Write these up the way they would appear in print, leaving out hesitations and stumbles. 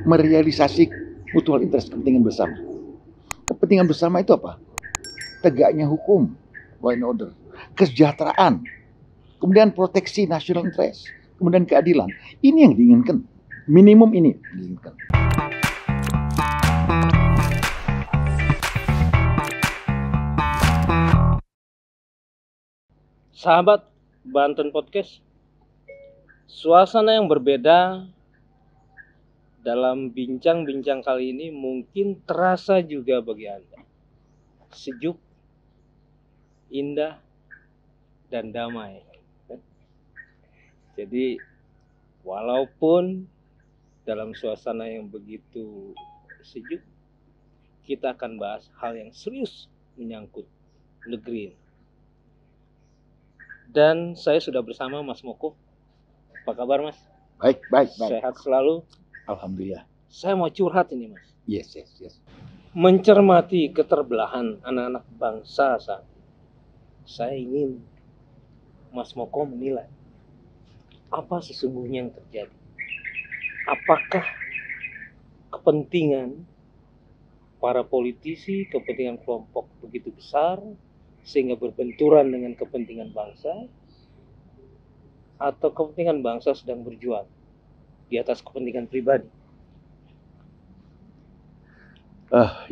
merealisasi mutual interest, kepentingan bersama. Kepentingan bersama itu apa? Tegaknya hukum, law and order, kesejahteraan, kemudian proteksi national interest, kemudian keadilan. Ini yang diinginkan. Minimum ini diinginkan. Sahabat Banten Podcast, suasana yang berbeda dalam bincang-bincang kali ini mungkin terasa juga bagi Anda. Sejuk, indah, dan damai. Jadi, walaupun dalam suasana yang begitu sejuk, kita akan bahas hal yang serius menyangkut negeri ini. Dan saya sudah bersama Mas Moko. Apa kabar, Mas? Baik. Sehat selalu? Alhamdulillah. Saya mau curhat ini, Mas. Yes. Mencermati keterbelahan anak-anak bangsa saat ini, saya ingin Mas Moko menilai apa sesungguhnya yang terjadi. Apakah kepentingan para politisi, kepentingan kelompok begitu besar sehingga berbenturan dengan kepentingan bangsa, atau kepentingan bangsa sedang berjuang di atas kepentingan pribadi?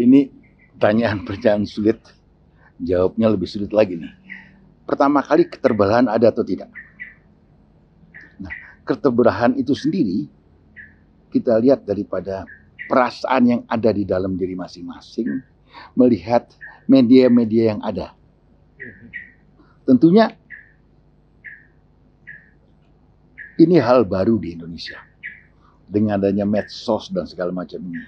Ini pertanyaan sulit. Jawabnya lebih sulit lagi nih. Pertama kali, keterbelahan ada atau tidak? Nah, keterbelahan itu sendiri kita lihat daripada perasaan yang ada di dalam diri masing-masing, melihat media-media yang ada. Tentunya ini hal baru di Indonesia dengan adanya medsos dan segala macam ini.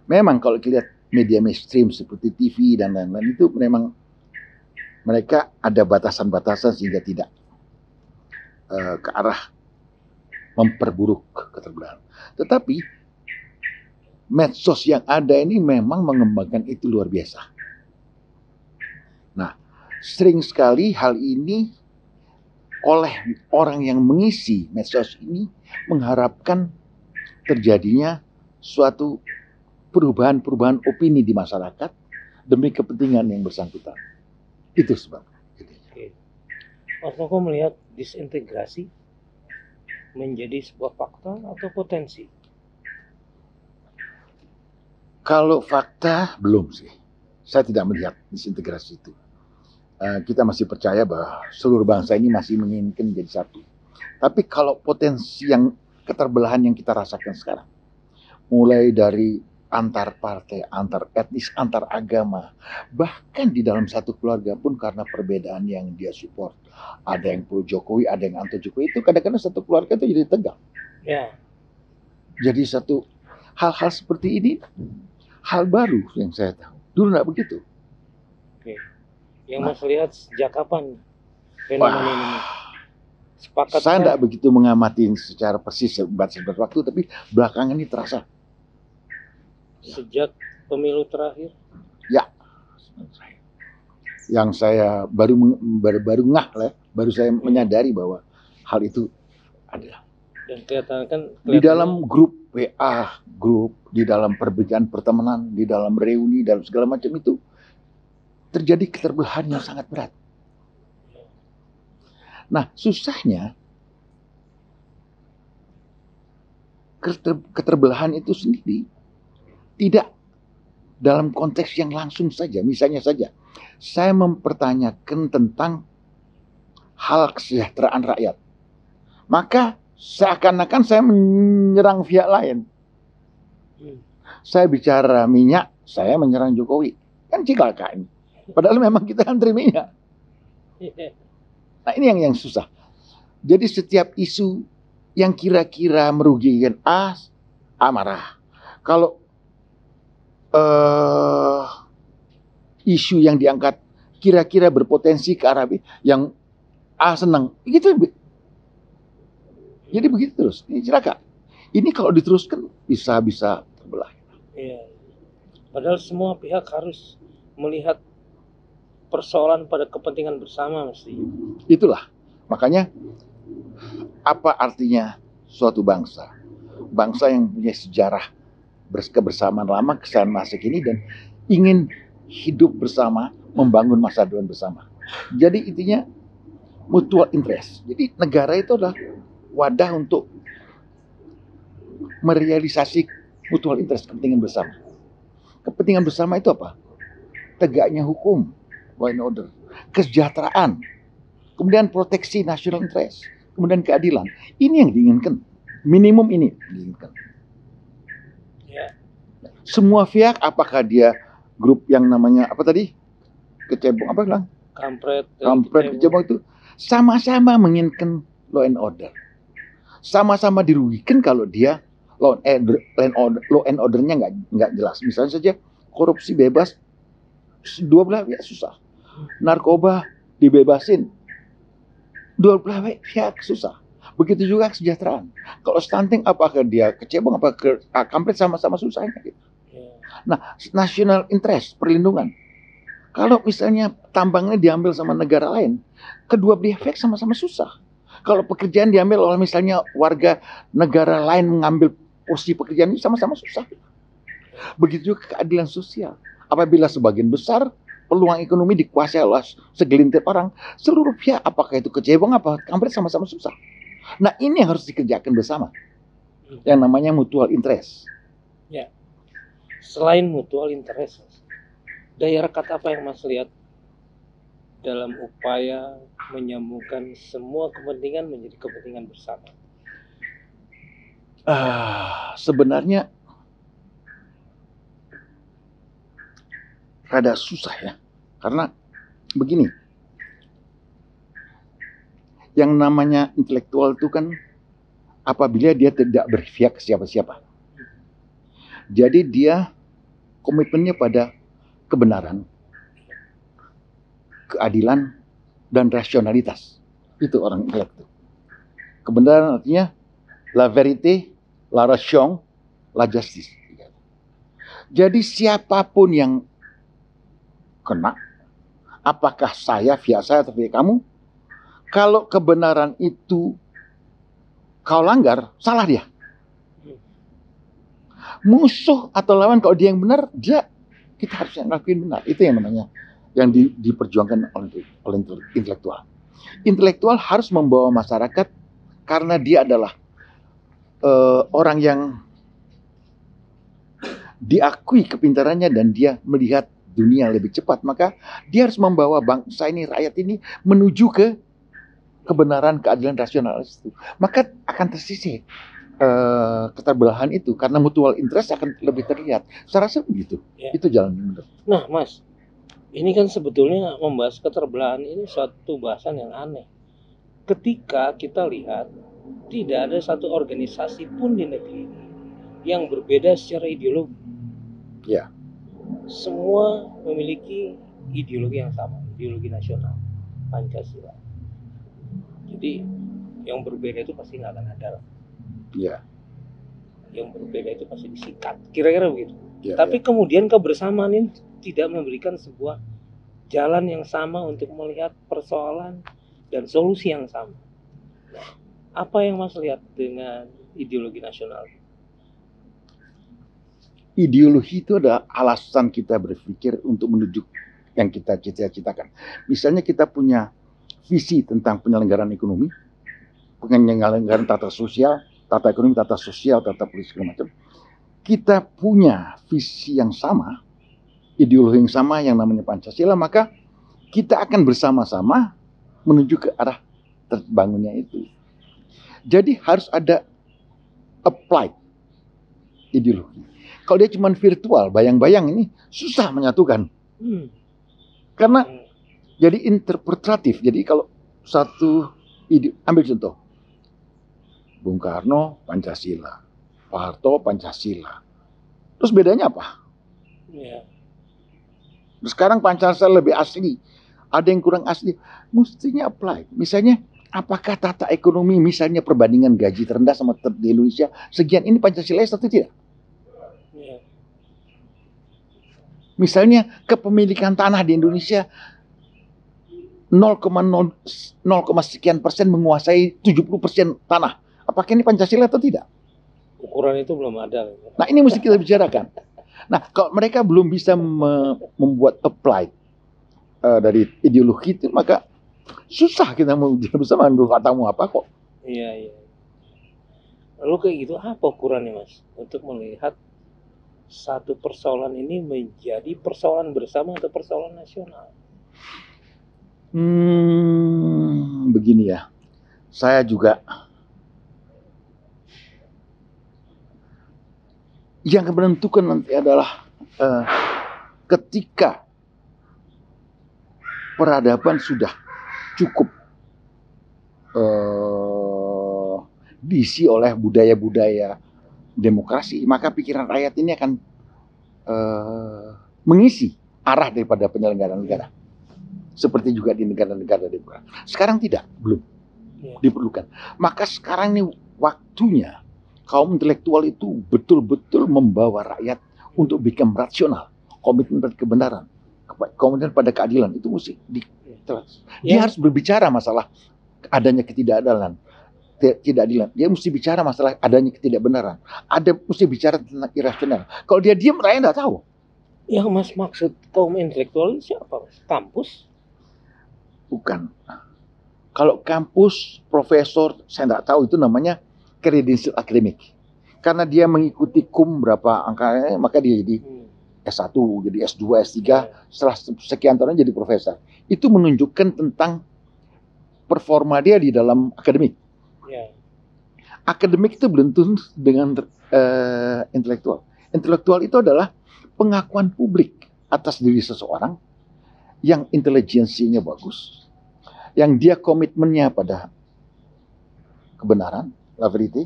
Memang kalau kita lihat media mainstream seperti TV dan lain-lain, itu memang mereka ada batasan-batasan sehingga tidak ke arah memperburuk keterbelahan. Tetapi medsos yang ada ini memang mengembangkan itu luar biasa. Nah, sering sekali hal ini oleh orang yang mengisi medsos ini mengharapkan terjadinya suatu perubahan opini di masyarakat demi kepentingan yang bersangkutan. Itu sebabnya. Mas Moko melihat disintegrasi menjadi sebuah fakta atau potensi? Kalau fakta, belum sih. Saya tidak melihat disintegrasi itu. Kita masih percaya bahwa seluruh bangsa ini masih menginginkan menjadi satu. Tapi kalau potensi yang keterbelahan yang kita rasakan sekarang, mulai dari antar partai, antar etnis, antar agama, bahkan di dalam satu keluarga pun karena perbedaan yang dia support. Ada yang pro Jokowi, ada yang anti Jokowi, itu kadang-kadang satu keluarga itu jadi tegang. Ya. Jadi satu hal-hal seperti ini, hal baru yang saya tahu. Dulu nggak begitu. Oke. Yang Mas lihat sejak kapan fenomena ini? Sepakat saya tidak begitu mengamati secara persis sebat waktu, tapi belakangan ini terasa. Sejak pemilu terakhir? Ya. Yang saya baru saya menyadari bahwa hal itu ada. Dan kelihatan di dalam grup WA, di dalam perbincangan pertemanan, di dalam reuni, dalam segala macam itu terjadi keterbelahan yang sangat berat. Nah, susahnya keterbelahan itu sendiri tidak dalam konteks yang langsung saja. Misalnya saja, saya mempertanyakan tentang hal kesejahteraan rakyat, maka seakan-akan saya menyerang pihak lain. Saya bicara minyak, saya menyerang Jokowi. Kan cilaka ini. Padahal memang kita antri minyak. Nah, ini yang susah. Jadi setiap isu yang kira-kira merugikan A marah. Kalau isu yang diangkat kira-kira berpotensi ke arah B, yang A senang. Gitu. Jadi begitu terus. Ini celaka. Ini kalau diteruskan bisa terbelah. Iya. Padahal semua pihak harus melihat persoalan pada kepentingan bersama mesti. Itulah. Makanya apa artinya suatu bangsa? bangsa yang punya sejarah kebersamaan lama, kesalahan masa kini, dan ingin hidup bersama, membangun masa depan bersama. Jadi intinya mutual interest. Jadi negara itu adalah wadah untuk merealisasi mutual interest, kepentingan bersama. Kepentingan bersama itu apa? Tegaknya hukum, law and order, kesejahteraan, kemudian proteksi national interest, kemudian keadilan. Ini yang diinginkan. Minimum ini diinginkan. Semua pihak, apakah dia grup yang namanya apa tadi? Kecebong, apa bilang? Kampret, kecebong itu sama-sama menginginkan law and order. Sama-sama dirugikan kalau dia law and ordernya nggak jelas. Misalnya saja korupsi bebas, dua belah pihak susah. Narkoba dibebasin, dua belah pihak susah. Begitu juga kesejahteraan. Kalau stunting, apakah dia kecebong, apakah kampret, sama-sama susahnya gitu. Nah, national interest, perlindungan. Kalau misalnya tambangnya diambil sama negara lain, kedua belah pihak sama-sama susah. Kalau pekerjaan diambil oleh misalnya warga negara lain mengambil porsi pekerjaan ini, sama-sama susah. Begitu juga keadilan sosial. Apabila sebagian besar peluang ekonomi dikuasai oleh segelintir orang, seluruh pihak, apakah itu kecebong, apa kampret, sama-sama susah. Nah, ini yang harus dikerjakan bersama. Yang namanya mutual interest. Ya. Selain mutual interest, daya rekat apa yang Mas lihat dalam upaya menyambungkan semua kepentingan menjadi kepentingan bersama? Sebenarnya rada susah ya. Karena begini, yang namanya intelektual itu kan apabila dia tidak berpihak ke siapa-siapa. Jadi dia komitmennya pada kebenaran, keadilan, dan rasionalitas. Itu orang intelektual. Kebenaran artinya la vérité, la raison, la justice. Jadi siapapun yang kena, apakah saya, via saya, atau via kamu, kalau kebenaran itu kau langgar, salah dia. Musuh atau lawan, kalau dia yang benar, kita harus ngelakuin benar. Itu yang namanya yang diperjuangkan oleh intelektual. Intelektual harus membawa masyarakat karena dia adalah orang yang diakui kepintarannya dan dia melihat dunia lebih cepat. Maka dia harus membawa bangsa ini, rakyat ini menuju ke kebenaran, keadilan, rasionalis itu. Maka akan tersisih keterbelahan itu karena mutual interest akan lebih terlihat. Saya rasa begitu. Ya. Itu jalan yang benar. Nah, Mas, ini kan sebetulnya membahas keterbelahan ini suatu bahasan yang aneh. Ketika kita lihat tidak ada satu organisasi pun di negeri ini yang berbeda secara ideologi. Ya. Semua memiliki ideologi yang sama, ideologi nasional, Pancasila. Jadi yang berbeda itu pasti nggak akan ada. Ya. Yang berbeda itu pasti disikat, kira-kira begitu. Ya, tapi kemudian kebersamaan ini tidak memberikan sebuah jalan yang sama untuk melihat persoalan dan solusi yang sama. Nah, apa yang Mas lihat dengan ideologi nasional? Ideologi itu adalah alasan kita berpikir untuk menuju yang kita cita-citakan. Misalnya kita punya visi tentang penyelenggaraan ekonomi, penyelenggaraan tata sosial, tata ekonomi, tata sosial, tata politik, segala macam. Kita punya visi yang sama, ideologi yang sama yang namanya Pancasila, maka kita akan bersama-sama menuju ke arah terbangunnya itu. Jadi harus ada applied ideologi. Kalau dia cuma virtual, bayang-bayang, ini susah menyatukan. Karena jadi interpretatif. Jadi kalau satu ide, ambil contoh. Bung Karno, Pancasila. Pak Harto, Pancasila. Terus bedanya apa? Ya. Terus sekarang Pancasila lebih asli. Ada yang kurang asli. Mestinya apply. Misalnya, apakah tata ekonomi, misalnya perbandingan gaji terendah sama di Indonesia, sekian ini Pancasila atau tidak? Ya. Misalnya, kepemilikan tanah di Indonesia 0,0 sekian persen menguasai 70% tanah. Apakah ini Pancasila atau tidak? Ukuran itu belum ada. Nah, ini mesti kita bicarakan. Nah, kalau mereka belum bisa membuat apply dari ideologi itu, maka susah kita mau bicara bersama. Dulu katamu apa kok? Iya, iya. Lalu kayak gitu apa ukurannya, Mas? Untuk melihat satu persoalan ini menjadi persoalan bersama atau persoalan nasional? Begini ya. Saya juga yang menentukan nanti adalah ketika peradaban sudah cukup diisi oleh budaya-budaya demokrasi, maka pikiran rakyat ini akan mengisi arah daripada penyelenggaraan negara. Seperti juga di negara-negara demokrasi. Sekarang tidak, belum diperlukan. Maka sekarang ini waktunya kaum intelektual itu betul-betul membawa rakyat untuk become rasional, komitmen pada kebenaran, komitmen pada keadilan. Itu mesti dia harus berbicara masalah adanya ketidakadilan. Dia mesti bicara masalah adanya ketidakbenaran. Mesti bicara tentang irasional. Kalau dia diam, rakyat nggak tahu. Yang Mas maksud kaum intelektual siapa, Mas? Kampus? Bukan. Kalau kampus, profesor, saya nggak tahu, itu namanya kredensial akademik. Karena dia mengikuti berapa angkanya, maka dia jadi S1, jadi S2, S3, setelah sekian tahun jadi profesor. Itu menunjukkan tentang performa dia di dalam akademik. Akademik itu belum tentu dengan intelektual. Intelektual itu adalah pengakuan publik atas diri seseorang yang intelijensinya bagus, yang dia komitmennya pada kebenaran, verity,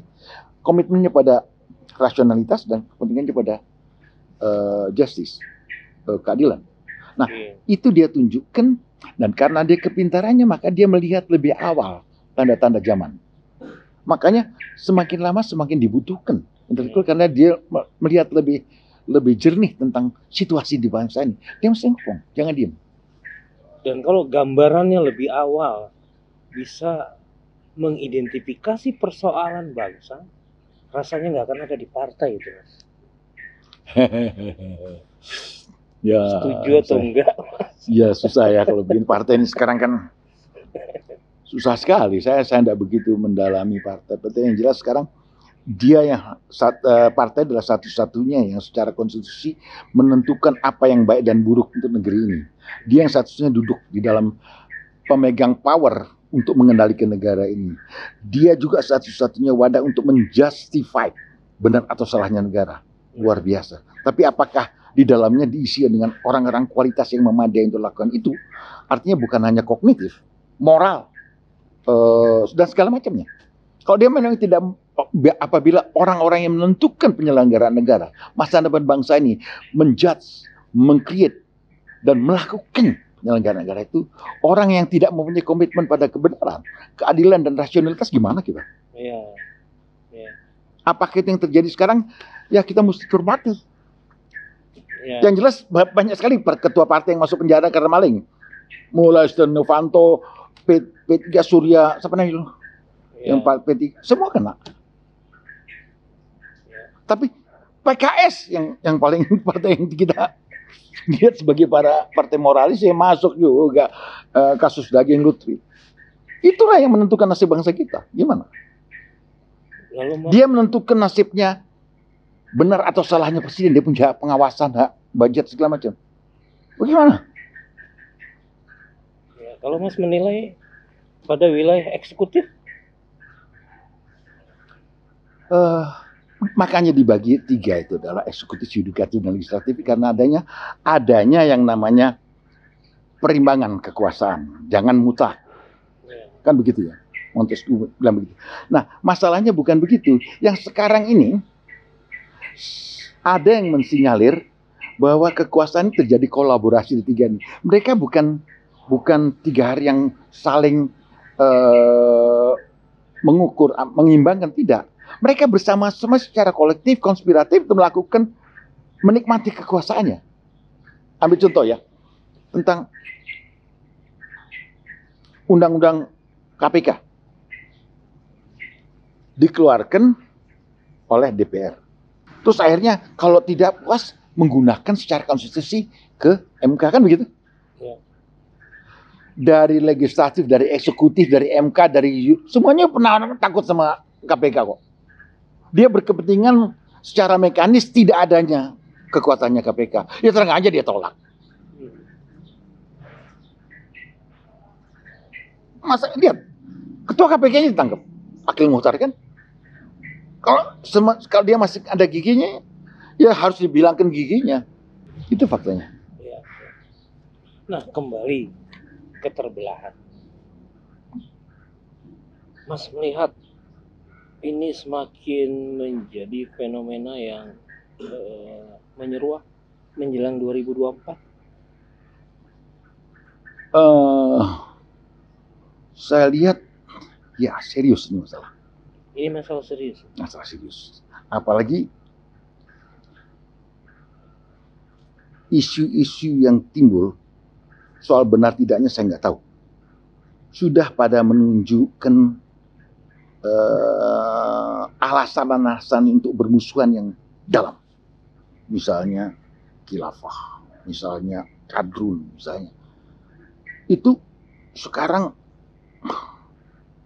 komitmennya pada rasionalitas, dan kepentingannya pada justice, keadilan. Nah, itu dia tunjukkan, dan karena dia kepintarannya, maka dia melihat lebih awal tanda-tanda zaman. Makanya semakin lama semakin dibutuhkan intelektual, karena dia melihat lebih jernih tentang situasi di bangsa ini. Dia mesti ngomong, jangan diem. Dan kalau gambarannya lebih awal bisa mengidentifikasi persoalan bangsa, rasanya nggak akan ada di partai itu, Mas. Ya, setuju atau enggak? Ya susah ya kalau bikin partai ini sekarang kan susah sekali. Saya tidak begitu mendalami partai. Tapi yang jelas sekarang dia partai adalah satu-satunya yang secara konstitusi menentukan apa yang baik dan buruk untuk negeri ini. Dia yang satu-satunya duduk di dalam pemegang power untuk mengendalikan negara ini. Dia juga satu-satunya wadah untuk menjustify benar atau salahnya negara. Luar biasa. Tapi apakah di dalamnya diisi dengan orang-orang kualitas yang memadai untuk lakukan itu? Artinya bukan hanya kognitif, moral, dan segala macamnya. Kalau dia memang tidak, apabila orang-orang yang menentukan penyelenggaraan negara, masa depan bangsa ini, menjudge, mengcreate, dan melakukan penyelenggaraan negara itu, orang yang tidak mempunyai komitmen pada kebenaran, keadilan, dan rasionalitas, gimana kita? Iya. Apakah itu yang terjadi sekarang? Ya kita mesti hormati. Ya. Yang jelas banyak sekali ketua partai yang masuk penjara karena maling. Mulai Setia Novanto, P3 Surya, siapa namanya itu? Yang P3, semua kena. Tapi PKS yang paling partai yang kita lihat sebagai partai moralis yang masuk juga kasus daging Lutfi. Itulah yang menentukan nasib bangsa kita. Gimana? Dia menentukan nasibnya, benar atau salahnya presiden. Dia punya pengawasan, hak budget segala macam. Bagaimana? Ya, kalau Mas menilai pada wilayah eksekutif, makanya dibagi 3 itu adalah eksekutif, yudikatif, dan legislatif, karena adanya yang namanya perimbangan kekuasaan, jangan mutlak, kan begitu ya, Montesquieu bilang begitu. Nah, masalahnya bukan begitu. Yang sekarang ini ada yang mensinyalir bahwa kekuasaan terjadi kolaborasi di 3 ini. Mereka bukan 3 hal yang saling mengukur, mengimbangkan, tidak. Mereka bersama-sama secara kolektif, konspiratif untuk menikmati kekuasaannya. Ambil contoh ya, tentang undang-undang KPK. Dikeluarkan oleh DPR. Terus akhirnya kalau tidak puas menggunakan secara konstitusi ke MK, kan begitu? Ya. Dari legislatif, dari eksekutif, dari MK, dari semuanya pernah takut sama KPK kok. Dia berkepentingan secara mekanis tidak adanya kekuatannya KPK. Ya terang aja dia tolak. Masa lihat ketua KPK-nya ditangkap, Akil Muhtar kan? Kalau dia masih ada giginya, ya harus dibilangkan giginya. Itu faktanya. Ya. Nah, kembali keterbelahan. Mas melihat ini semakin menjadi fenomena yang menyeruak menjelang 2024. Saya lihat, ya serius ini masalah. Ini masalah serius. Masalah serius. Apalagi isu-isu yang timbul soal benar tidaknya saya nggak tahu. Sudah pada menunjukkan alasan-alasan untuk bermusuhan yang dalam. Misalnya khilafah, misalnya kadrun, misalnya. Itu sekarang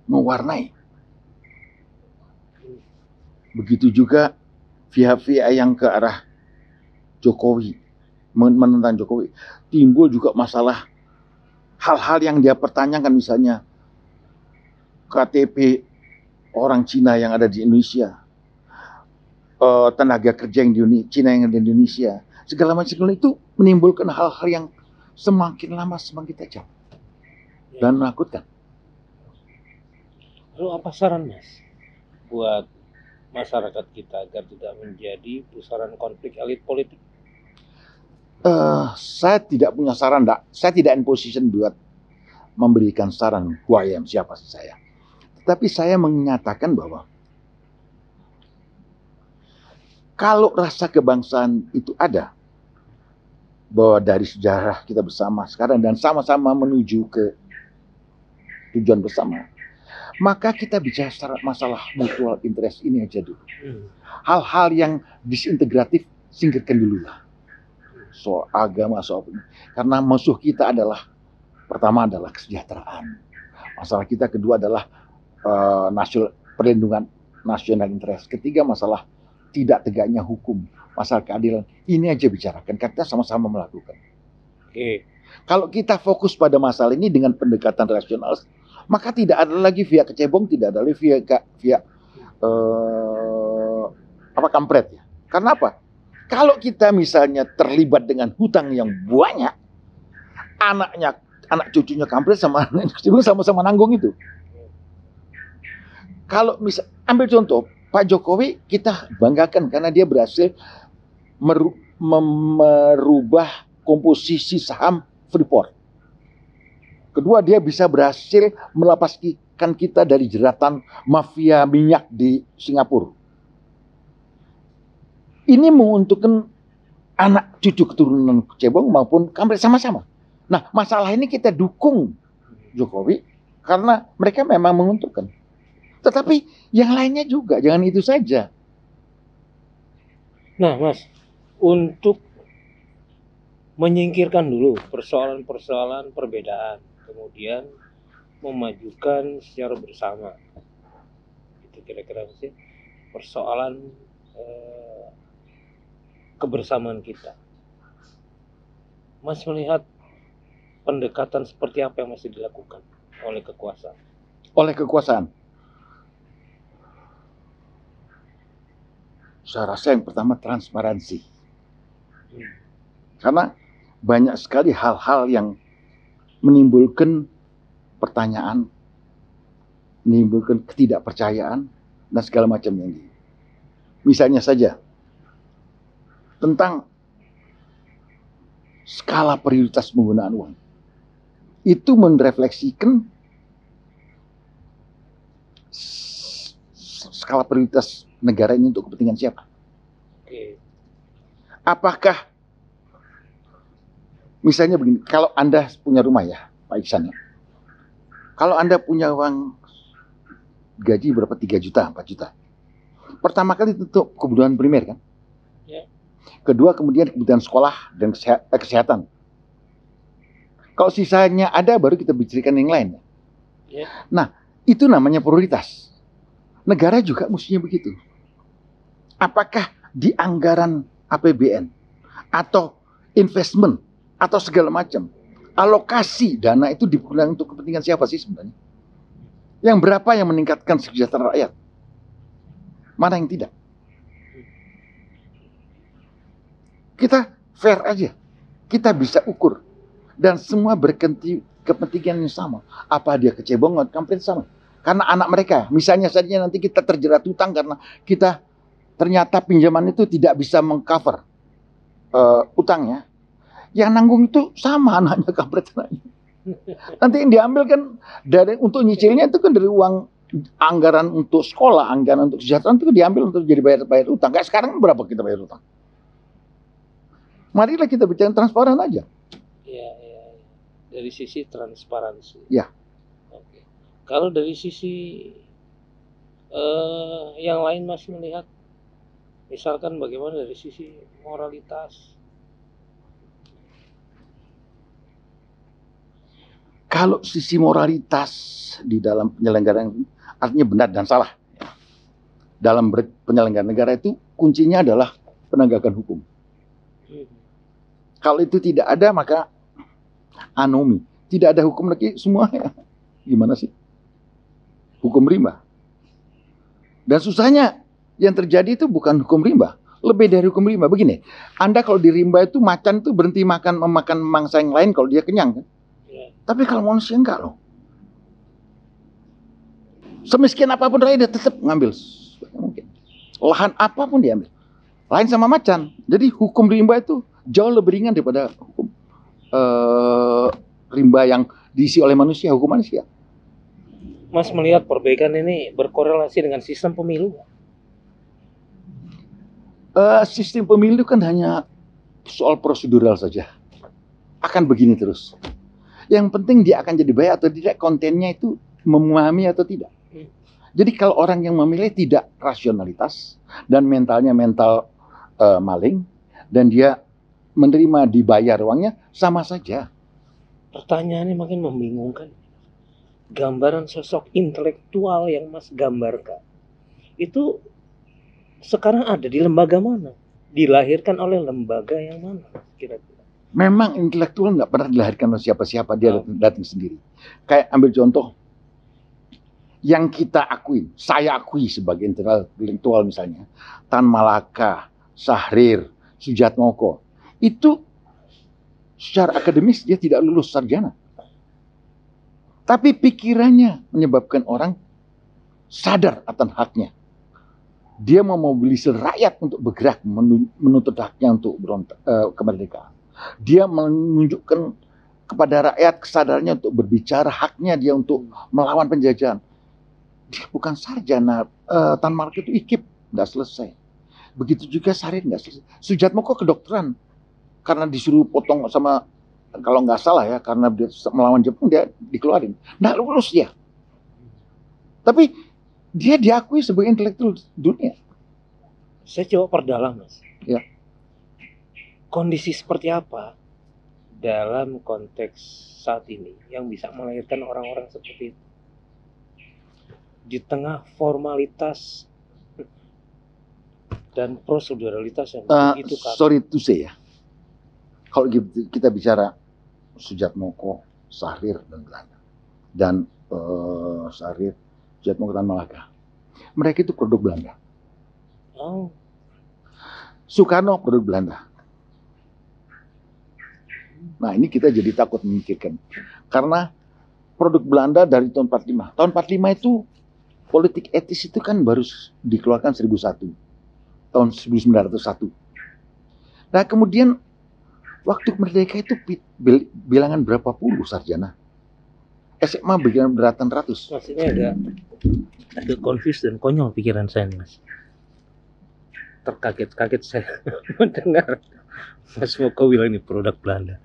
mewarnai. Begitu juga pihak-pihak yang ke arah Jokowi, menentang Jokowi. Timbul juga masalah hal-hal yang dia pertanyakan, misalnya KTP orang Cina yang ada di Indonesia, tenaga kerja yang di Cina yang ada di Indonesia, segala macam itu menimbulkan hal-hal yang semakin lama semakin tajam dan menakutkan. Lalu apa saran Mas buat masyarakat kita agar tidak menjadi pusaran konflik elit politik? Saya tidak punya saran, saya tidak in position buat memberikan saran who I am, siapa saya. Tetapi saya menyatakan bahwa kalau rasa kebangsaan itu ada, bahwa dari sejarah kita bersama sekarang dan sama-sama menuju ke tujuan bersama, maka kita bicara masalah mutual interest ini aja dulu. Hal-hal yang disintegratif singkirkan dulu lah. Soal agama, soal ini. Karena musuh kita adalah, pertama adalah kesejahteraan. Masalah kita kedua adalah perlindungan nasional interest. Ketiga masalah tidak tegaknya hukum, masalah keadilan. Ini aja bicarakan, kita sama-sama melakukan. Oke. Kalau kita fokus pada masalah ini dengan pendekatan rasional, maka tidak ada lagi via kecebong, tidak ada lagi via kampret ya. Karena apa? Kalau kita misalnya terlibat dengan hutang yang banyak, anak cucunya kampret sama sama-sama nanggung itu. Kalau misal ambil contoh Pak Jokowi, kita banggakan karena dia berhasil merubah komposisi saham Freeport. Kedua, dia bisa berhasil melepaskan kita dari jeratan mafia minyak di Singapura. Ini menguntungkan anak cucu keturunan cebong maupun kampret sama-sama. Nah, masalah ini kita dukung Jokowi karena mereka memang menguntungkan. Tetapi yang lainnya juga, jangan itu saja. Nah, Mas, untuk menyingkirkan dulu persoalan-persoalan perbedaan, kemudian memajukan secara bersama, itu kira-kira sih persoalan kebersamaan kita. Mas melihat pendekatan seperti apa yang masih dilakukan oleh kekuasaan? Oleh kekuasaan, saya rasa yang pertama transparansi. Karena banyak sekali hal-hal yang menimbulkan pertanyaan, menimbulkan ketidakpercayaan, dan segala macam yang ini. Misalnya saja, tentang skala prioritas penggunaan uang. Itu merefleksikan skala prioritas negara ini untuk kepentingan siapa. Oke. Apakah misalnya begini, kalau Anda punya rumah ya, Pak Iksan ya. Kalau Anda punya uang gaji berapa, 3 juta, 4 juta. Pertama kali tentu kebutuhan primer kan. Ya. Kedua kemudian kebutuhan sekolah dan kesehatan. Kalau sisanya ada baru kita bicarakan yang lain. Ya. Nah, itu namanya prioritas. Negara juga mestinya begitu. Apakah di anggaran APBN atau investment atau segala macam alokasi dana itu digunakan untuk kepentingan siapa sih sebenarnya? Yang berapa yang meningkatkan kesejahteraan rakyat? Mana yang tidak? Kita fair aja. Kita bisa ukur. Dan semua berkepentingan yang sama. Apa dia kecebongan, kampret sama. Karena anak mereka, misalnya saja nanti kita terjerat hutang karena kita ternyata pinjaman itu tidak bisa mengcover utangnya. Yang nanggung itu sama anaknya, kampret anaknya. Nanti yang diambil kan dari untuk nyicilnya itu kan dari uang anggaran untuk sekolah, anggaran untuk kesejahteraan itu diambil untuk jadi bayar utang. Kayak sekarang berapa kita bayar utang? Marilah kita bicara transparan aja. Ya. Dari sisi transparansi. Ya. Oke. Kalau dari sisi yang lain masih melihat, misalkan bagaimana dari sisi moralitas? Kalau sisi moralitas di dalam penyelenggaraan artinya benar dan salah. Dalam penyelenggaraan negara itu kuncinya adalah penegakan hukum. Kalau itu tidak ada maka anomi. Tidak ada hukum lagi semuanya. Gimana sih? Hukum rimba. Dan susahnya yang terjadi itu bukan hukum rimba. Lebih dari hukum rimba. Begini, Anda kalau di rimba itu macan itu berhenti memakan mangsa yang lain kalau dia kenyang kan? Tapi kalau manusia enggak loh. Semiskin apapun rakyat dia tetap ngambil. Mungkin. Lahan apapun diambil. Lain sama macan. Jadi hukum rimba itu jauh lebih ringan daripada hukum rimba yang diisi oleh manusia, hukum manusia. Mas melihat perbaikan ini berkorelasi dengan sistem pemilu? Sistem pemilu kan hanya soal prosedural saja. Akan begini terus. Yang penting dia akan jadi baik atau tidak, kontennya itu memahami atau tidak. Jadi kalau orang yang memilih tidak rasionalitas dan mentalnya mental maling dan dia menerima dibayar uangnya, sama saja. Pertanyaannya makin membingungkan. Gambaran sosok intelektual yang Mas gambarkan itu sekarang ada di lembaga mana? Dilahirkan oleh lembaga yang mana kira-kira? Memang intelektual nggak pernah dilahirkan oleh siapa-siapa, dia datang sendiri. Kayak ambil contoh, yang kita akui, saya akui sebagai intelektual misalnya, Tan Malaka, Syahrir, Sujatmoko, itu secara akademis dia tidak lulus sarjana. Tapi pikirannya menyebabkan orang sadar akan haknya. Dia memobilisir rakyat untuk bergerak menuntut haknya untuk kemerdekaan. Dia menunjukkan kepada rakyat kesadarannya untuk berbicara, haknya dia untuk melawan penjajahan. Dia bukan sarjana. Tan Malaka itu IKIP, nggak selesai. Begitu juga Syahrir nggak selesai. Sujatmoko kedokteran, karena disuruh potong sama, kalau nggak salah ya, karena dia melawan Jepang dia dikeluarin. Nggak lulus dia. Tapi dia diakui sebagai intelektual dunia. Saya coba perdalam, Mas. Ya. Kondisi seperti apa dalam konteks saat ini yang bisa melahirkan orang-orang seperti itu? Di tengah formalitas dan proseduralitas yang begitu ketat. Sorry to say ya. Kalau kita bicara Sujatmoko, Syahrir dan Belanda, dan Syahrir, Sujatmoko dan Malaka, mereka itu produk Belanda. Oh. Soekarno produk Belanda. Nah ini kita jadi takut memikirkan, karena produk Belanda dari tahun 45. Tahun 45 itu politik etis itu kan baru dikeluarkan 1001, tahun 1901. Nah kemudian waktu merdeka itu bilangan berapa puluh sarjana. SMA bilangan beratan ratus. Maksudnya agak confused dan konyol pikiran saya, Mas. Terkaget-kaget saya mendengar Mas Moko bilang ini produk Belanda.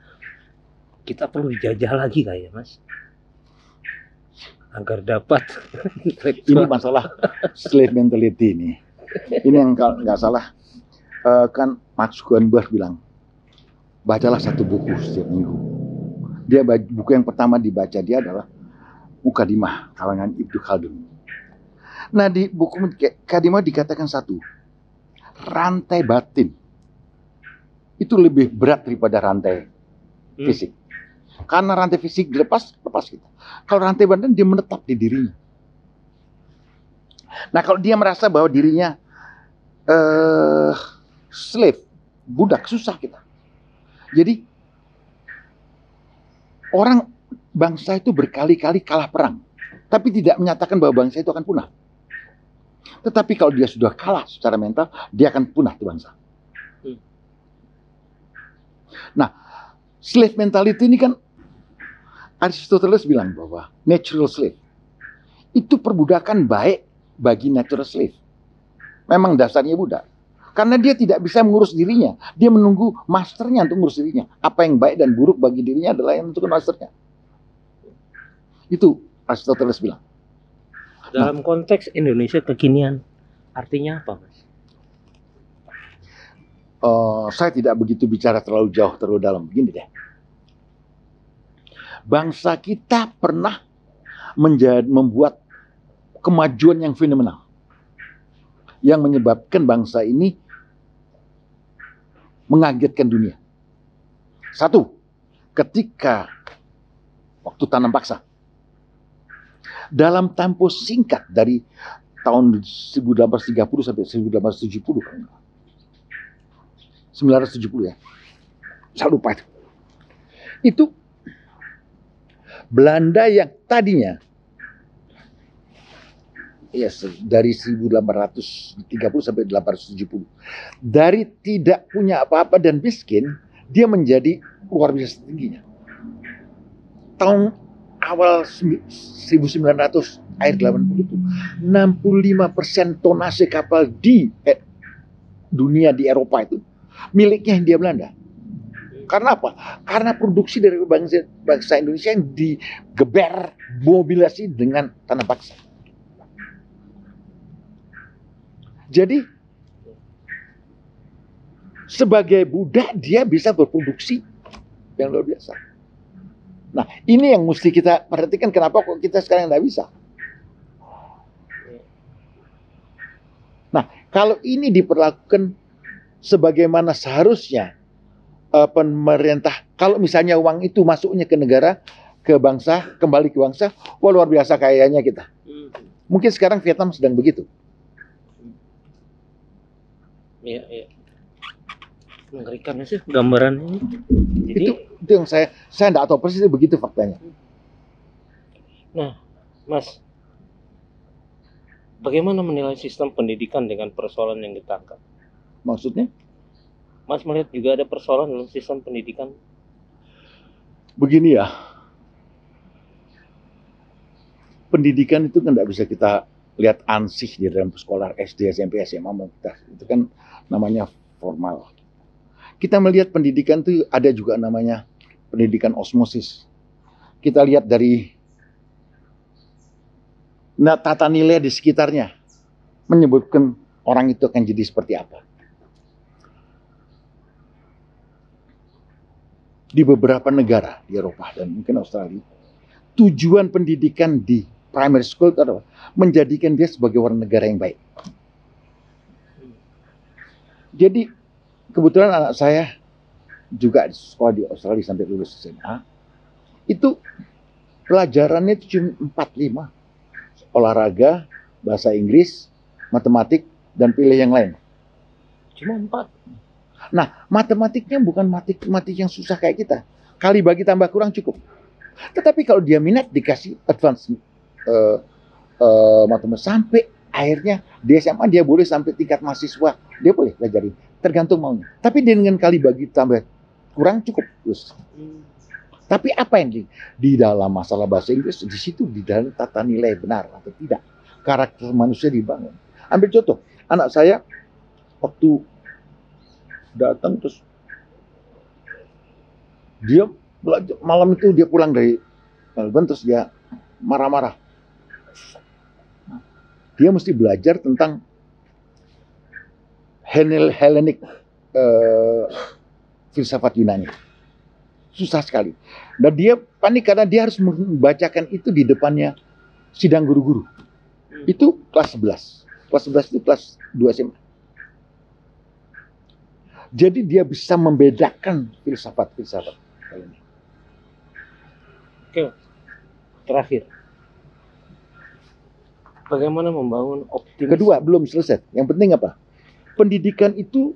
Kita perlu dijajah lagi kayak Mas, agar dapat Ini masalah slave mentality ini. Ini yang kalau nggak salah, kan Max Gutenberg bilang, bacalah satu buku setiap minggu. Buku yang pertama dibaca dia adalah Mukadimah karangan Ibnu Khaldun. Nah, di buku Mukadimah dikatakan satu, rantai batin itu lebih berat daripada rantai fisik. Karena rantai fisik dilepas kita. Kalau rantai batin dia menetap di dirinya. Nah, kalau dia merasa bahwa dirinya slave, budak, susah kita. Jadi orang bangsa itu berkali-kali kalah perang, tapi tidak menyatakan bahwa bangsa itu akan punah. Tetapi kalau dia sudah kalah secara mental, dia akan punah itu bangsa. Nah, slave mentality ini kan Aristoteles bilang bahwa natural slave itu perbudakan baik bagi natural slave. Memang dasarnya budak. Karena dia tidak bisa mengurus dirinya. Dia menunggu masternya untuk mengurus dirinya. Apa yang baik dan buruk bagi dirinya adalah yang menentukan masternya. Itu Aristoteles bilang. Dalam konteks Indonesia kekinian, artinya apa, Mas? Saya tidak begitu bicara terlalu jauh, terlalu dalam. Begini deh. Bangsa kita pernah membuat kemajuan yang fenomenal. Yang menyebabkan bangsa ini mengagetkan dunia. Satu, ketika waktu tanam paksa. Dalam tempo singkat dari tahun 1830 sampai 1970. 1970 ya. Saya lupa itu. Itu Belanda yang tadinya dari 1830 sampai 1870. Dari tidak punya apa-apa dan miskin, dia menjadi luar biasa tingginya. Tahun awal 1900, akhir 80 itu, 65% tonnase kapal di dunia di Eropa itu miliknya Hindia Belanda. Karena apa? Karena produksi dari bangsa Indonesia yang digeber mobilisasi dengan tanah paksa. Jadi sebagai budak dia bisa berproduksi yang luar biasa. Nah, ini yang mesti kita perhatikan, kenapa kok kita sekarang tidak bisa. Nah, kalau ini diperlakukan sebagaimana seharusnya pemerintah, kalau misalnya uang itu masuknya ke negara, ke bangsa, kembali ke bangsa, wah luar biasa kayanya kita. Mungkin sekarang Vietnam sedang begitu. Iya, iya. Mengerikan sih gambaran ini. Jadi, itu yang saya tidak tahu persis begitu faktanya. Nah, Mas, bagaimana menilai sistem pendidikan dengan persoalan yang ditangkap? Maksudnya? Mas melihat juga ada persoalan dalam sistem pendidikan? Begini ya, pendidikan itu kan tidak bisa kita lihat ansih di dalam sekolah SD, SMP, SMA kita. Itu kan namanya formal. Kita melihat pendidikan itu ada juga namanya pendidikan osmosis. Kita lihat dari tata nilai di sekitarnya menyebutkan orang itu akan jadi seperti apa. Di beberapa negara di Eropa dan mungkin Australia, tujuan pendidikan di primary school itu adalah menjadikan dia sebagai warga negara yang baik. Jadi kebetulan anak saya juga sekolah di Australia sampai lulus SMA. Itu pelajarannya itu cuma 4-5. Olahraga, bahasa Inggris, matematik, dan pilih yang lain. Cuma 4. Nah, matematiknya bukan matematik yang susah kayak kita. Kali bagi tambah kurang cukup. Tetapi kalau dia minat dikasih advance matematik sampai akhirnya di SMA dia boleh sampai tingkat mahasiswa. Dia boleh pelajari. Tergantung maunya. Tapi dengan kali bagi tambah kurang cukup. Terus. Tapi apa yang di dalam masalah bahasa Inggris, di situ di dalam tata nilai benar atau tidak. Karakter manusia dibangun. Ambil contoh, anak saya waktu datang terus dia belajar, malam itu dia pulang dari Melbourne terus dia marah-marah. Dia mesti belajar tentang Hellenic filsafat Yunani. Susah sekali. Dan dia panik karena dia harus membacakan itu di depannya sidang guru-guru. Itu kelas 11. Kelas 11 itu kelas 2 SMA. Jadi dia bisa membedakan filsafat-filsafat. Oke, terakhir. Bagaimana membangun optimisme? Kedua, belum selesai. Yang penting apa? Pendidikan itu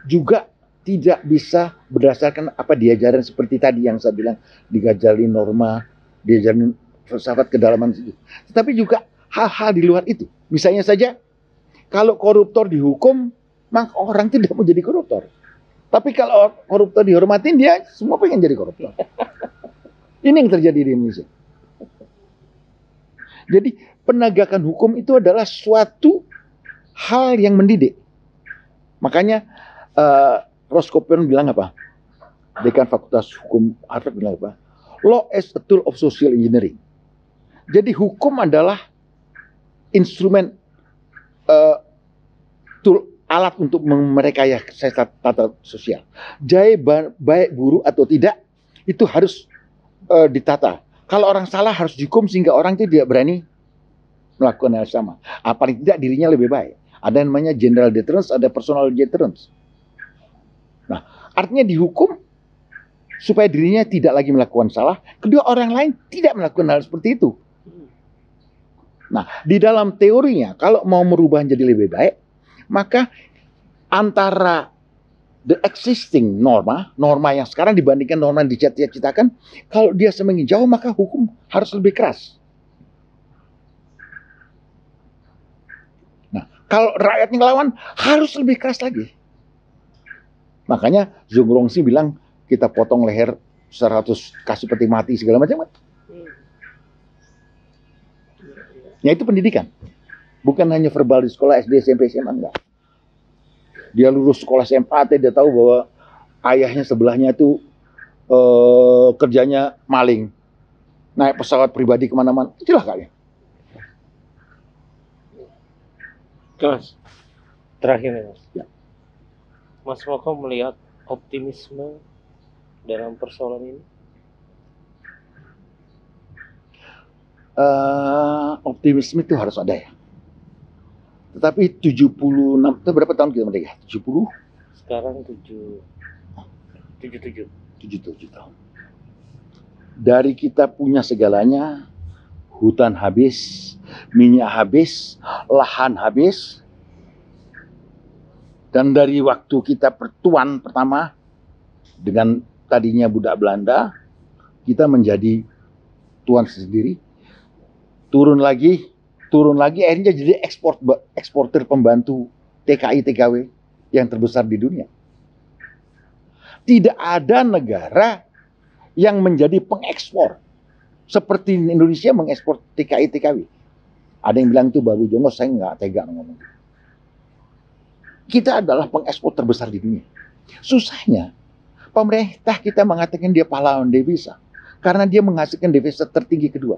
juga tidak bisa berdasarkan apa diajarin seperti tadi yang saya bilang, diajarin norma, diajarin filsafat kedalaman situ. Tetapi juga hal-hal di luar itu. Misalnya saja, kalau koruptor dihukum, maka orang tidak mau jadi koruptor. Tapi kalau koruptor dihormatin, dia semua pengen jadi koruptor. Ini yang terjadi di Indonesia. Jadi penegakan hukum itu adalah suatu hal yang mendidik. Makanya Ross Copeland bilang apa? Dekan Fakultas Hukum Harvard bilang apa? Law as a tool of social engineering. Jadi hukum adalah instrumen tool alat untuk merekayasa tata sosial. Jadi baik buruk atau tidak itu harus ditata. Kalau orang salah harus dihukum sehingga orang itu tidak berani melakukan hal sama. Paling tidak dirinya lebih baik. Ada yang namanya general deterrence, ada personal deterrence. Nah, artinya dihukum supaya dirinya tidak lagi melakukan salah. Kedua, orang lain tidak melakukan hal seperti itu. Nah, di dalam teorinya, kalau mau merubah menjadi lebih baik, maka antara the existing norma yang sekarang dibandingkan norma yang dicita-citakan, kalau dia semakin jauh, maka hukum harus lebih keras. Nah, kalau rakyat yang ngelawan, harus lebih keras lagi. Makanya Zhou Rongxi bilang, kita potong leher 100, kasih peti mati, segala macam. Ya itu pendidikan. Bukan hanya verbal di sekolah SD, SMP, SMA, enggak. Dia lulus sekolah SMA, dia tahu bahwa ayahnya sebelahnya itu kerjanya maling. Naik pesawat pribadi kemana-mana. Itulah kalian. Mas, terakhir ya, Mas. Ya. Mas Moko melihat optimisme dalam persoalan ini? Optimisme itu harus ada ya. Tetapi 76, itu berapa tahun kita merdeka? 70? Sekarang 77 tahun. Dari kita punya segalanya, hutan habis, minyak habis, lahan habis, dan dari waktu kita pertuan pertama, dengan tadinya budak Belanda, kita menjadi tuan sendiri, turun lagi, akhirnya jadi eksportir pembantu TKI, TKW yang terbesar di dunia. Tidak ada negara yang menjadi pengekspor seperti Indonesia mengekspor TKI, TKW. Ada yang bilang itu baru jongos, saya nggak tega ngomong. Kita adalah pengekspor terbesar di dunia. Susahnya, pemerintah kita mengatakan dia pahlawan devisa karena dia menghasilkan devisa tertinggi kedua.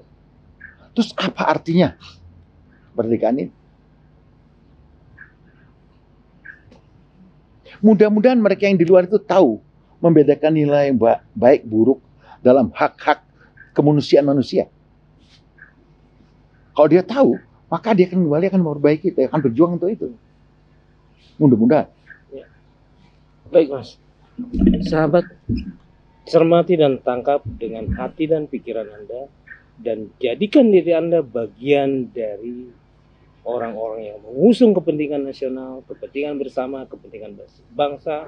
Terus apa artinya kemerdekaan ini? Mudah-mudahan mereka yang di luar itu tahu membedakan nilai yang baik buruk dalam hak-hak kemanusiaan manusia. Kalau dia tahu, maka dia akan kembali akan memperbaiki, dia akan berjuang untuk itu. Mudah-mudahan. Ya. Baik Mas, sahabat, cermati dan tangkap dengan hati dan pikiran Anda, dan jadikan diri Anda bagian dari orang-orang yang mengusung kepentingan nasional, kepentingan bersama, kepentingan bangsa,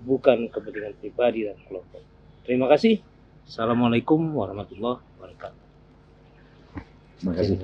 bukan kepentingan pribadi dan kelompok. Terima kasih. Assalamualaikum warahmatullahi wabarakatuh. Terima kasih.